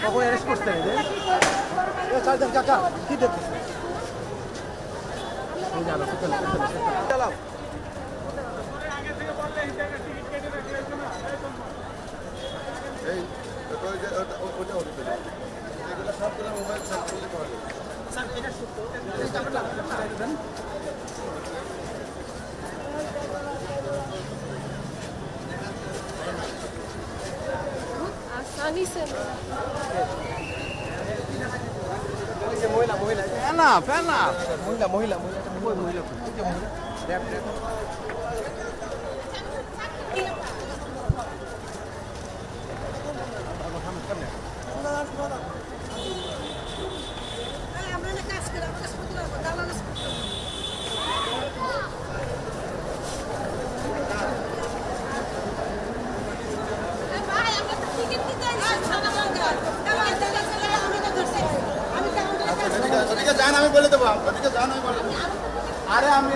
কখন অ্যারেস্ট করতে হবে সাইড দেন কাকা কি দেখতেছেন এই জানো চালাও এই ওটা হতে পারে এগুলো সবগুলো মোবাইল সার্চ করলে পাওয়া যাবে স্যার এটা সত্য এই টাকাটা দেন आसानी से মহিলা মহিলা না ফ্যান না মহিলা মহিলা মহিলা মহিলা র‍্যাপ র‍্যাপ ওদিকে যান আমি বলে দেবো ওদিকে যান আমি বলে দেবো আরে আমি